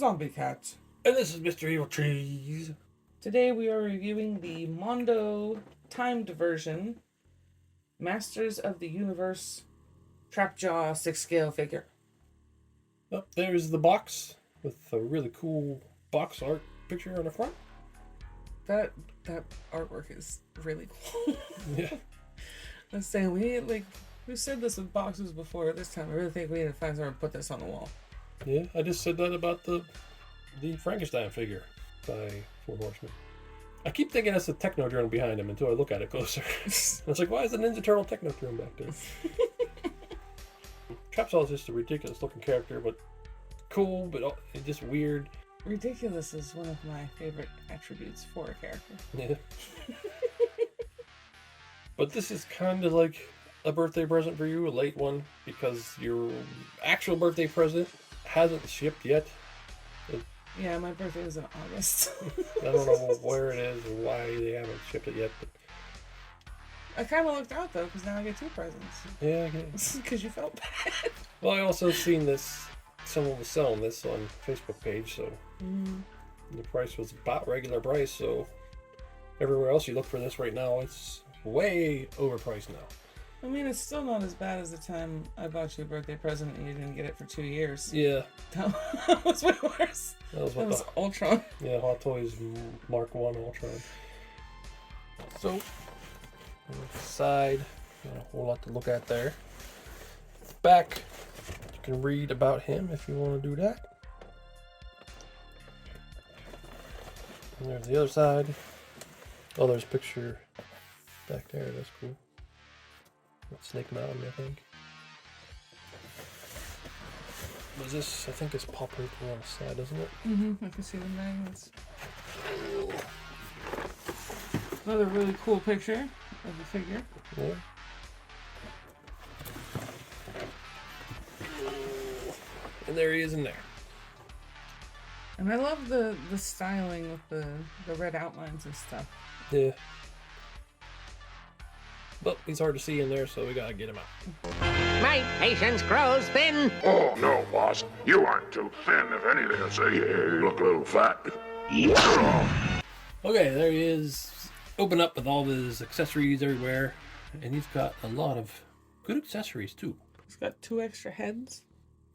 Zombie Cat. And this is Mr. Evilcheese. Today we are reviewing the Mondo timed version, Masters of the Universe Trapjaw 6-scale figure. Oh, there's the box with a really cool box art picture on the front. That artwork is really cool. Yeah. I'm saying we've said this with boxes before. This time I really think we need to find somewhere to put this on the wall. Yeah, I just said that about the Frankenstein figure by Four Horsemen. I keep thinking that's the Technodrome behind him until I look at it closer. It's like, why is the Ninja Turtle Technodrome back there? Trapjaw is just a ridiculous looking character, but cool, but just weird. Ridiculous is one of my favorite attributes for a character. Yeah. But this is kind of like a birthday present for you, a late one, because your actual birthday present hasn't shipped yet. Yeah, my birthday is in August. I don't know where it is or why they haven't shipped it yet. But I kind of looked out, though, because now I get 2 presents. yeah, I guess. Because you felt bad. Well, I also seen this, someone was selling this on Facebook page, so the price was about regular price, so everywhere else you look for this right now, it's way overpriced now. I mean, it's still not as bad as the time I bought you a birthday present and you didn't get it for 2 years. Yeah. That was way worse. That was Ultron. Yeah, Hot Toys Mark 1 Ultron. So, on the side, not a whole lot to look at there. Back, you can read about him if you want to do that. And there's the other side. Oh, there's a picture back there. That's cool. That's Snake Mountain, I think. Was this? I think it's pop paper on the side, isn't it? I can see the magnets. Another really cool picture of the figure. Yeah. And there he is in there. And I love the styling with the red outlines and stuff. Yeah. But he's hard to see in there, so we gotta get him out. My patience grows thin. Oh, no, boss. You aren't too thin. If anything, I'd say you look a little fat. Okay, there he is. Open up with all of his accessories everywhere. And he's got a lot of good accessories, too. He's got 2 extra heads,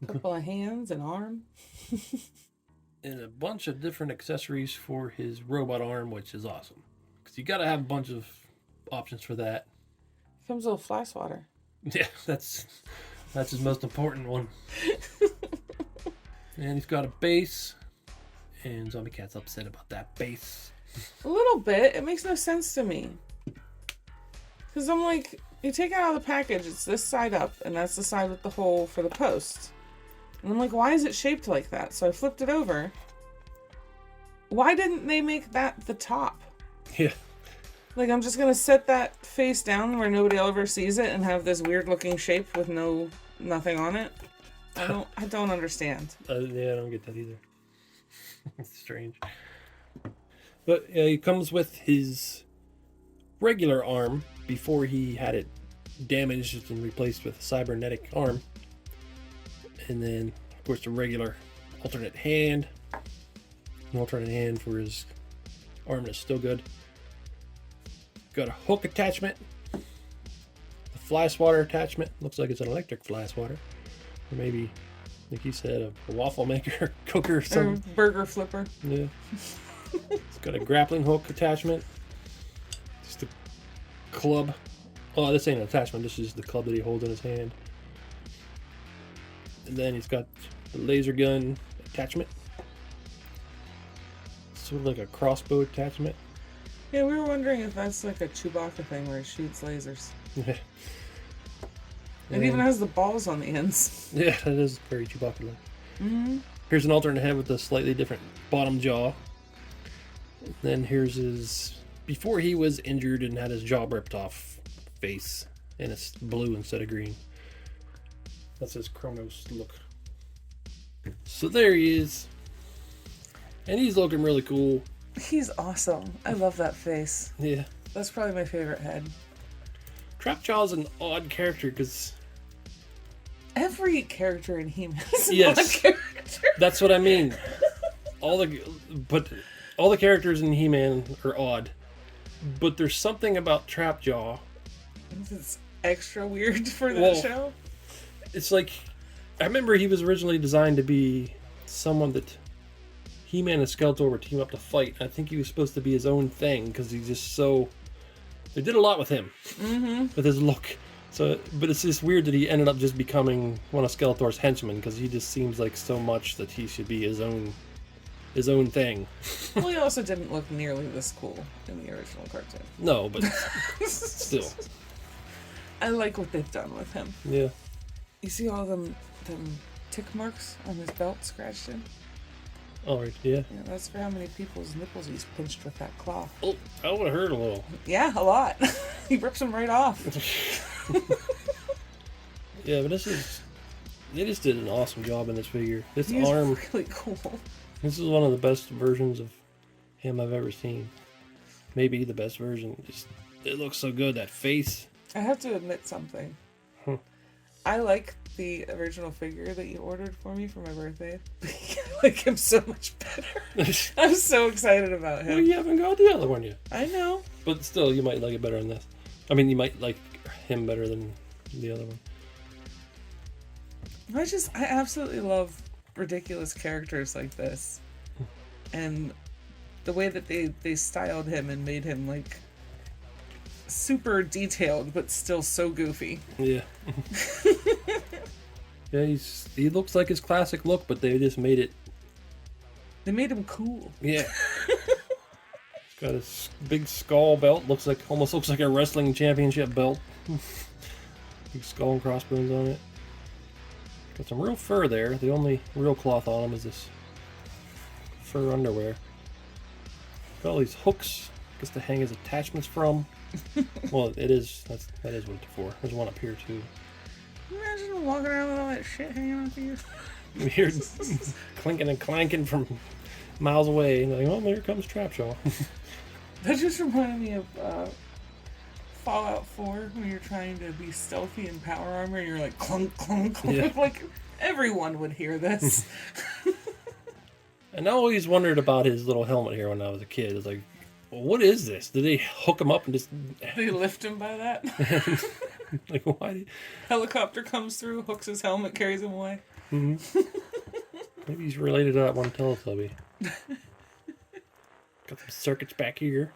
a couple of hands, an arm. And a bunch of different accessories for his robot arm, which is awesome. Because you gotta have a bunch of options for that. Comes with a fly swatter. Yeah, that's his most important one. And he's got a base. And Zombie Cat's upset about that base. A little bit. It makes no sense to me. Because I'm like, you take it out of the package, it's this side up, and that's the side with the hole for the post. And I'm like, why is it shaped like that? So I flipped it over. Why didn't they make that the top? Yeah. Like, I'm just gonna set that face down where nobody ever sees it and have this weird looking shape with nothing on it. I don't understand. Yeah, I don't get that either. It's strange. But he comes with his regular arm before he had it damaged and replaced with a cybernetic arm. And then, of course, the regular alternate hand. An alternate hand for his arm that's still good. Got a hook attachment. The fly swatter attachment. Looks like it's an electric fly swatter. Or maybe, like you said, a waffle maker, cooker or something. Or burger flipper. Yeah. It's got a grappling hook attachment. Just a club. Oh, this ain't an attachment. This is the club that he holds in his hand. And then he's got the laser gun attachment. Sort of like a crossbow attachment. Yeah, we were wondering if that's like a Chewbacca thing where he shoots lasers. Yeah. It even has the balls on the ends. Yeah, that is very Chewbacca-like. Here's an alternate head with a slightly different bottom jaw. And then here's his, before he was injured and had his jaw ripped off face. And it's blue instead of green. That's his Kronos look. So there he is. And he's looking really cool. He's awesome. I love that face. Yeah. That's probably my favorite head. Trapjaw's an odd character because Every character in He-Man is an Yes. odd character. that's what I mean. all the characters in He-Man are odd, but there's something about Trapjaw. It's extra weird for that show. It's like, I remember he was originally designed to be someone that He-Man and Skeletor would team up to fight. I think he was supposed to be his own thing because he's just so. They did a lot with him, with his look. So, but it's just weird that he ended up just becoming one of Skeletor's henchmen because he just seems like so much that he should be his own thing. Well, he also didn't look nearly this cool in the original cartoon. No, but still. I like what they've done with him. Yeah. You see all them tick marks on his belt scratched in? All right, yeah. Yeah, that's for how many people's nipples he's pinched with that claw. Oh, that would have hurt a little. Yeah, a lot. He rips them right off. Yeah, but they just did an awesome job in this figure. This He's arm, really cool. this is one of the best versions of him I've ever seen. Maybe the best version. Just, it looks so good, that face. I have to admit something. I like the original figure that you ordered for me for my birthday. I like him so much better. I'm so excited about him. Well, you haven't got the other one yet. I know. But still, you might like it better than this. I mean, you might like him better than the other one. I absolutely love ridiculous characters like this. And the way that they styled him and made him like super detailed but still so goofy. Yeah. Yeah, he looks like his classic look, but they just made it. They made him cool. Yeah. He's got his big skull belt. Almost looks like a wrestling championship belt. Big skull and crossbones on it. Got some real fur there. The only real cloth on him is this fur underwear. Got all these hooks, I guess, to hang his attachments from. Well, that is what it's for. There's one up here too. Imagine walking around with all that shit hanging off you. You hear clinking and clanking from miles away. And like, oh, here comes Trapjaw. That just reminded me of Fallout 4 when you're trying to be stealthy in power armor and you're like clunk, clunk, clunk. Yeah. Like everyone would hear this. And I always wondered about his little helmet here when I was a kid. It's like, well, what is this? Did they hook him up and just... They lift him by that. Like, why? Helicopter comes through, hooks his helmet, carries him away. Mm-hmm. Maybe he's related to that one Teletubby. Got some circuits back here.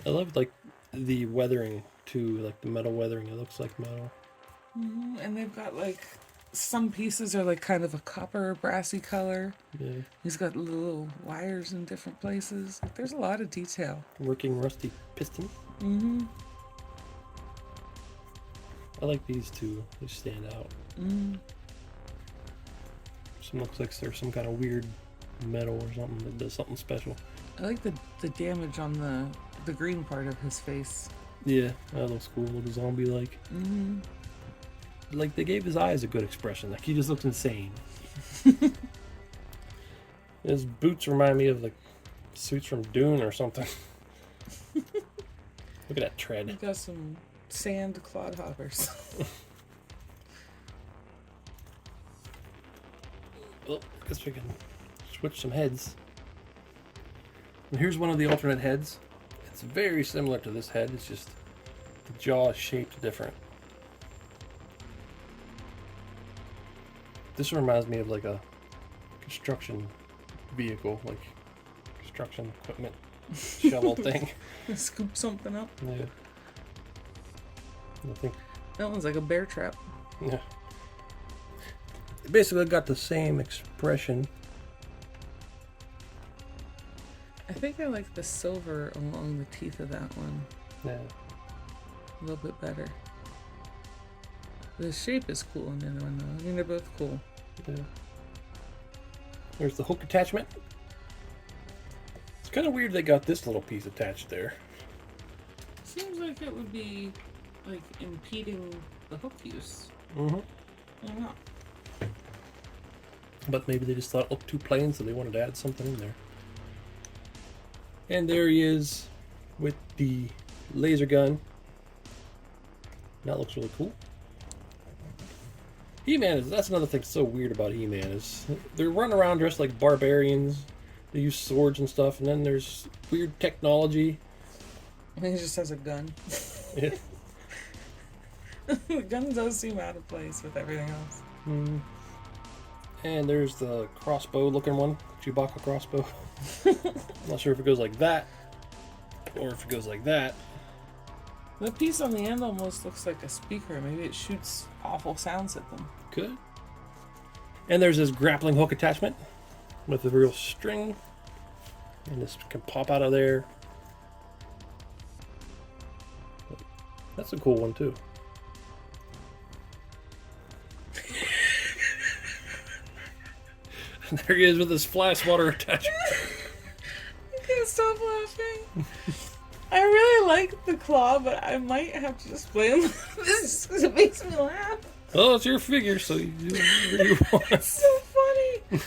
I love, like, the weathering, too. Like, the metal weathering. It looks like metal. Mm-hmm. And they've got, like... Some pieces are like kind of a copper brassy color. Yeah. He's got little wires in different places. Like, there's a lot of detail. Working rusty piston. Mm-hmm. I like these two. They stand out. Mm. Some looks like there's some kind of weird metal or something that does something special. I like the damage on the green part of his face. Yeah, that looks cool. Little zombie-like. Mm-hmm. Like, they gave his eyes a good expression. Like, he just looks insane. His boots remind me of, like, suits from Dune or something. Look at that tread. He's got some sand clodhoppers. Well, I guess we can switch some heads. And here's one of the alternate heads. It's very similar to this head. It's just the jaw is shaped different. This reminds me of like a construction vehicle, like construction equipment shovel thing. Scoop something up. Yeah. I think. That one's like a bear trap. Yeah. It basically got the same expression. I think I like the silver along the teeth of that one Yeah. a little bit better. The shape is cool in the other one though. I mean, they're both cool. Yeah. There's the hook attachment. It's kind of weird they got this little piece attached there. Seems like it would be like impeding the hook use. Mm-hmm. I don't know. But maybe they just thought it looked too plain, so they wanted to add something in there. And there he is with the laser gun. That looks really cool. He-Man that's another thing so weird about He-Man is they're running around dressed like barbarians. They use swords and stuff, and then there's weird technology. And he just has a gun. Yeah. The gun does seem out of place with everything else. Mm. And there's the crossbow-looking one, Chewbacca crossbow. I'm not sure if it goes like that, or if it goes like that. The piece on the end almost looks like a speaker. Maybe it shoots awful sounds at them. Could. And there's this grappling hook attachment with a real string. And this can pop out of there. That's a cool one too. And there he is with his flash water attachment. I can't stop laughing. I really like the claw, but I might have to display him this because it makes me laugh. Well, it's your figure, so you do whatever you want. It's so funny.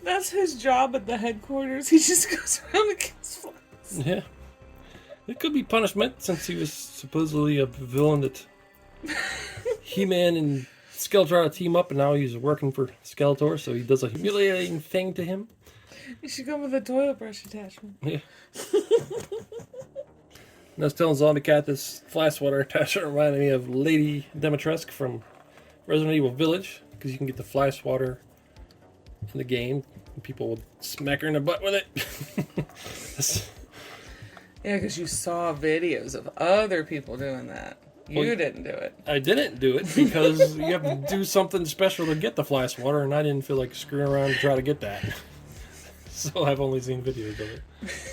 That's his job at the headquarters. He just goes around and kills flies. Yeah. It could be punishment since he was supposedly a villain that He-Man and Skeletor team up, and now he's working for Skeletor, so he does a humiliating thing to him. You should come with a toilet brush attachment. Yeah. And I was telling Zombie Cat this flash water attachment reminded me of Lady Dimitrescu from Resident Evil Village, because you can get the flash water in the game, and people will smack her in the butt with it. Yeah, because you saw videos of other people doing that. You didn't do it. I didn't do it because you have to do something special to get the flash water, and I didn't feel like screwing around to try to get that. So I've only seen videos of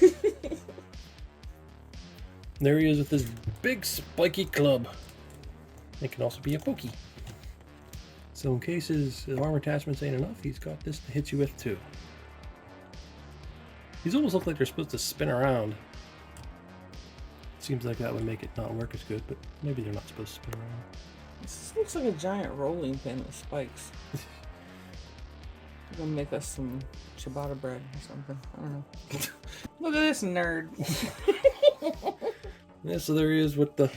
it. There he is with this big spiky club. It can also be a pokey. So in case his arm attachments ain't enough, he's got this to hit you with too. These almost look like they're supposed to spin around. Seems like that would make it not work as good, but maybe they're not supposed to spin around. This looks like a giant rolling pin with spikes. We're gonna make us some ciabatta bread or something. I don't know. Look at this nerd. Yeah, so there he is with the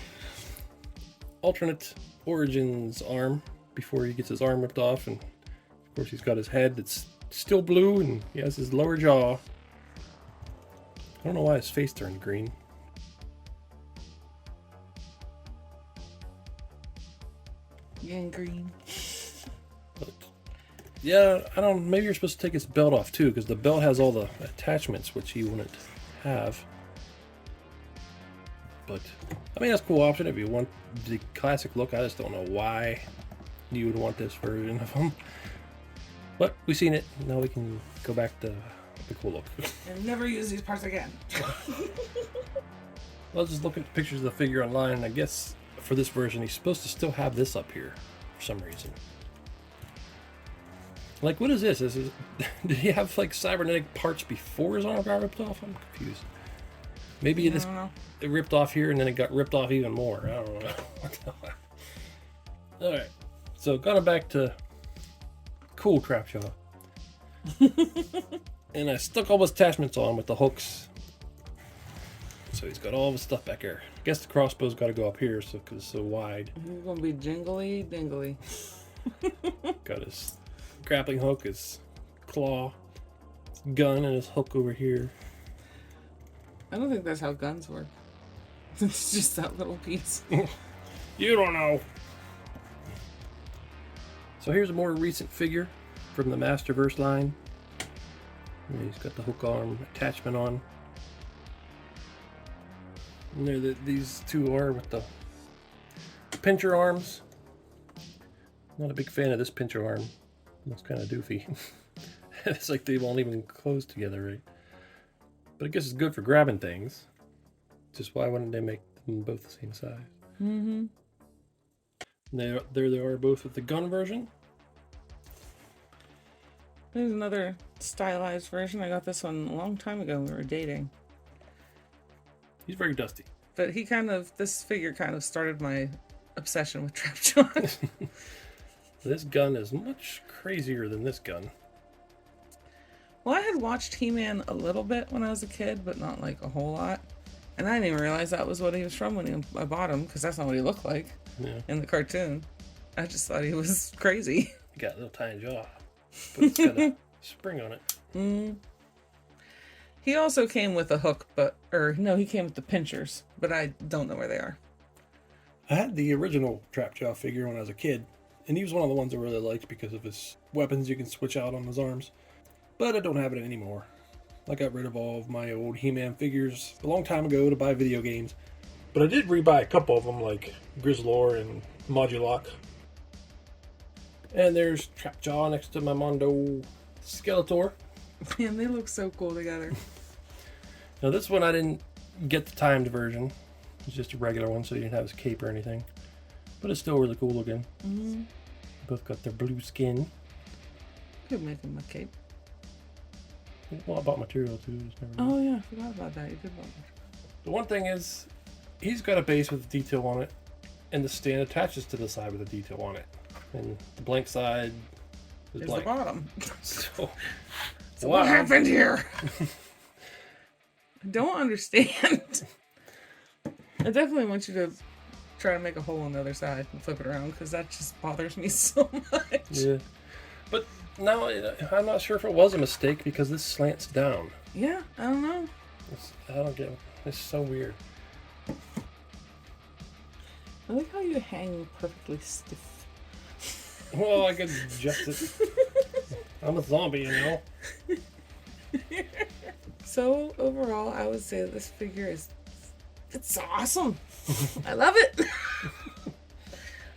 alternate origins arm before he gets his arm ripped off, and of course he's got his head that's still blue, and he has his lower jaw. I don't know why his face turned green. Gangrene. But yeah, I don't. Maybe you're supposed to take his belt off too, because the belt has all the attachments which he wouldn't have. But I mean, that's a cool option if you want the classic look. I just don't know why you would want this version of him. But we've seen it. Now we can go back to the cool look. And never use these parts again. Let's just look at the pictures of the figure online, and I guess for this version he's supposed to still have this up here for some reason. Like, what is this? Did he have like cybernetic parts before his arm got ripped off? I'm confused. Maybe it ripped off here and then it got ripped off even more. I don't know. Alright, so going back to cool Trapjaw. And I stuck all his attachments on with the hooks. So he's got all of his stuff back here. I guess the crossbow's got to go up here so because it's so wide. He's gonna be jingly dingly. Got his grappling hook, his claw, his gun, and his hook over here. I don't think that's how guns work. It's just that little piece. You don't know. So here's a more recent figure from the Masterverse line. And he's got the hook arm attachment on. And there these two are with the pincher arms. Not a big fan of this pincher arm. Looks kind of doofy. It's like they won't even close together right. But I guess it's good for grabbing things. Just why wouldn't they make them both the same size? Mm-hmm. There they are both with the gun version. There's another stylized version. I got this one a long time ago when we were dating. He's very dusty. But this figure kind of started my obsession with Trapjaw. This gun is much crazier than this gun. Well, I had watched He-Man a little bit when I was a kid, but not like a whole lot. And I didn't even realize that was what he was from when I bought him, because that's not what he looked like in the cartoon. I just thought he was crazy. He got a little tiny jaw, but it's got a spring on it. He also came with a hook, he came with the pinchers, but I don't know where they are. I had the original Trapjaw figure when I was a kid, and he was one of the ones I really liked because of his weapons you can switch out on his arms. But I don't have it anymore. I got rid of all of my old He-Man figures a long time ago to buy video games. But I did rebuy a couple of them, like Grizzlor and Modulok. And there's Trapjaw next to my Mondo Skeletor. Man, they look so cool together. Now this one I didn't get the timed version. It's just a regular one, so you didn't have his cape or anything. But it's still really cool looking. Mm-hmm. Both got their blue skin. Could make him a cape. Well, I bought material too. Oh yeah, I forgot about that. You did buy material. The one thing is, he's got a base with a detail on it, and the stand attaches to the side with a detail on it. And the blank side is blank. The bottom. So what happened here? I don't understand. I definitely want you to try to make a hole on the other side and flip it around, because that just bothers me so much. Yeah. But now I'm not sure if it was a mistake because this slants down. Yeah, I don't know. I don't get it. It's so weird. I like how you hang perfectly stiff. Well, I could adjust it. I'm a zombie, you know. So overall, I would say this figure it's awesome. I love it.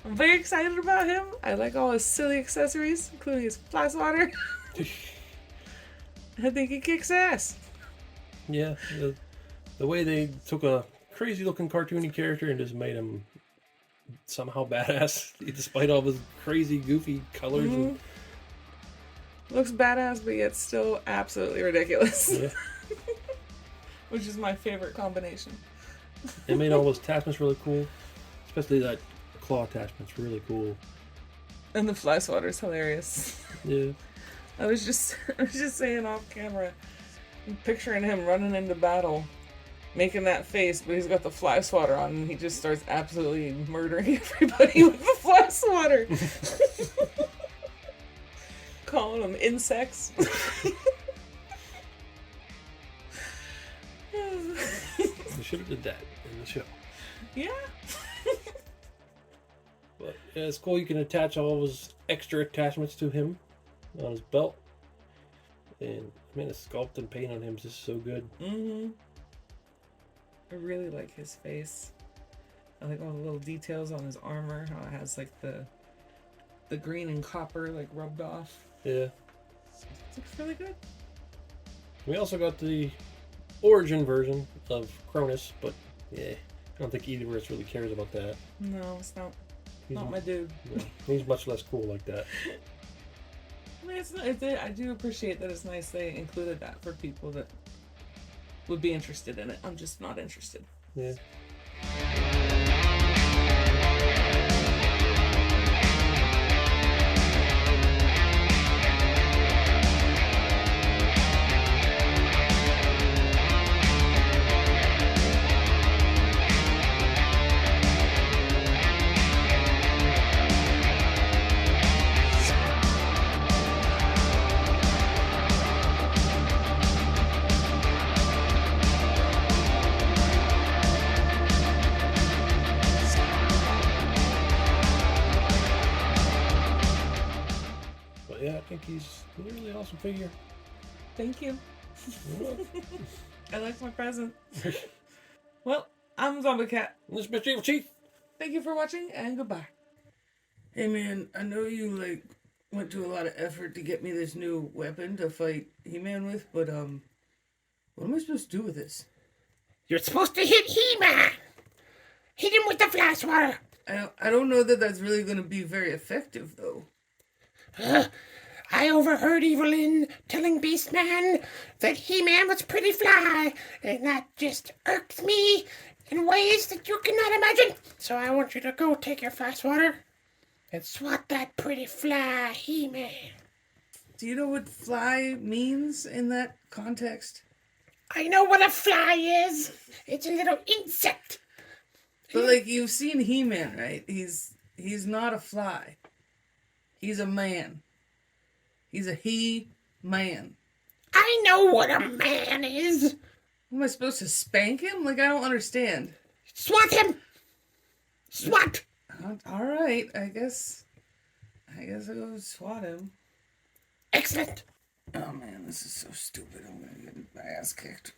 I'm very excited about him. I like all his silly accessories, including his fly swatter. I think he kicks ass. Yeah, the way they took a crazy-looking cartoony character and just made him somehow badass, despite all his crazy, goofy colors. Mm-hmm. And... Looks badass, but yet still absolutely ridiculous. Yeah. Which is my favorite combination. It made all those attachments really cool, especially that claw attachment's really cool. And the fly swatter's hilarious. Yeah. I was just saying off camera, I'm picturing him running into battle, making that face, but he's got the fly swatter on, and he just starts absolutely murdering everybody with the fly swatter. Calling them insects. They should have did that in the show. Yeah. But yeah, it's cool. You can attach all of his extra attachments to him on his belt. And man, the sculpt and paint on him is just so good. Mm-hmm. I really like his face. I like all the little details on his armor. How it has like the green and copper like rubbed off. Yeah. It looks really good. We also got the origin version of Cronus, but yeah, I don't think either of us really cares about that. No, it's not my dude. No, he's much less cool like that. I mean, I do appreciate that it's nice they included that for people that would be interested in it. I'm just not interested. Yeah. I think he's a really awesome figure. Thank you. I like my present. Well, I'm Zombie Cat. This is Mr. Evilcheese. Thank you for watching, and goodbye. Hey man, I know you went to a lot of effort to get me this new weapon to fight He-Man with, but what am I supposed to do with this? You're supposed to hit He-Man! Hit him with the fly swatter! I don't know that that's really going to be very effective, though. I overheard Evelyn telling Beastman that He-Man was pretty fly, and that just irked me in ways that you cannot imagine. So I want you to go take your fly swatter and swat that pretty fly He-Man. Do you know what fly means in that context? I know what a fly is. It's a little insect. But like you've seen He-Man, right? He's not a fly. He's a man. He's a he-man. I know what a man is. Am I supposed to spank him? Like I don't understand. Swat him. Swat. All right, I guess I'll go swat him. Excellent. Oh man, this is so stupid. I'm gonna get my ass kicked.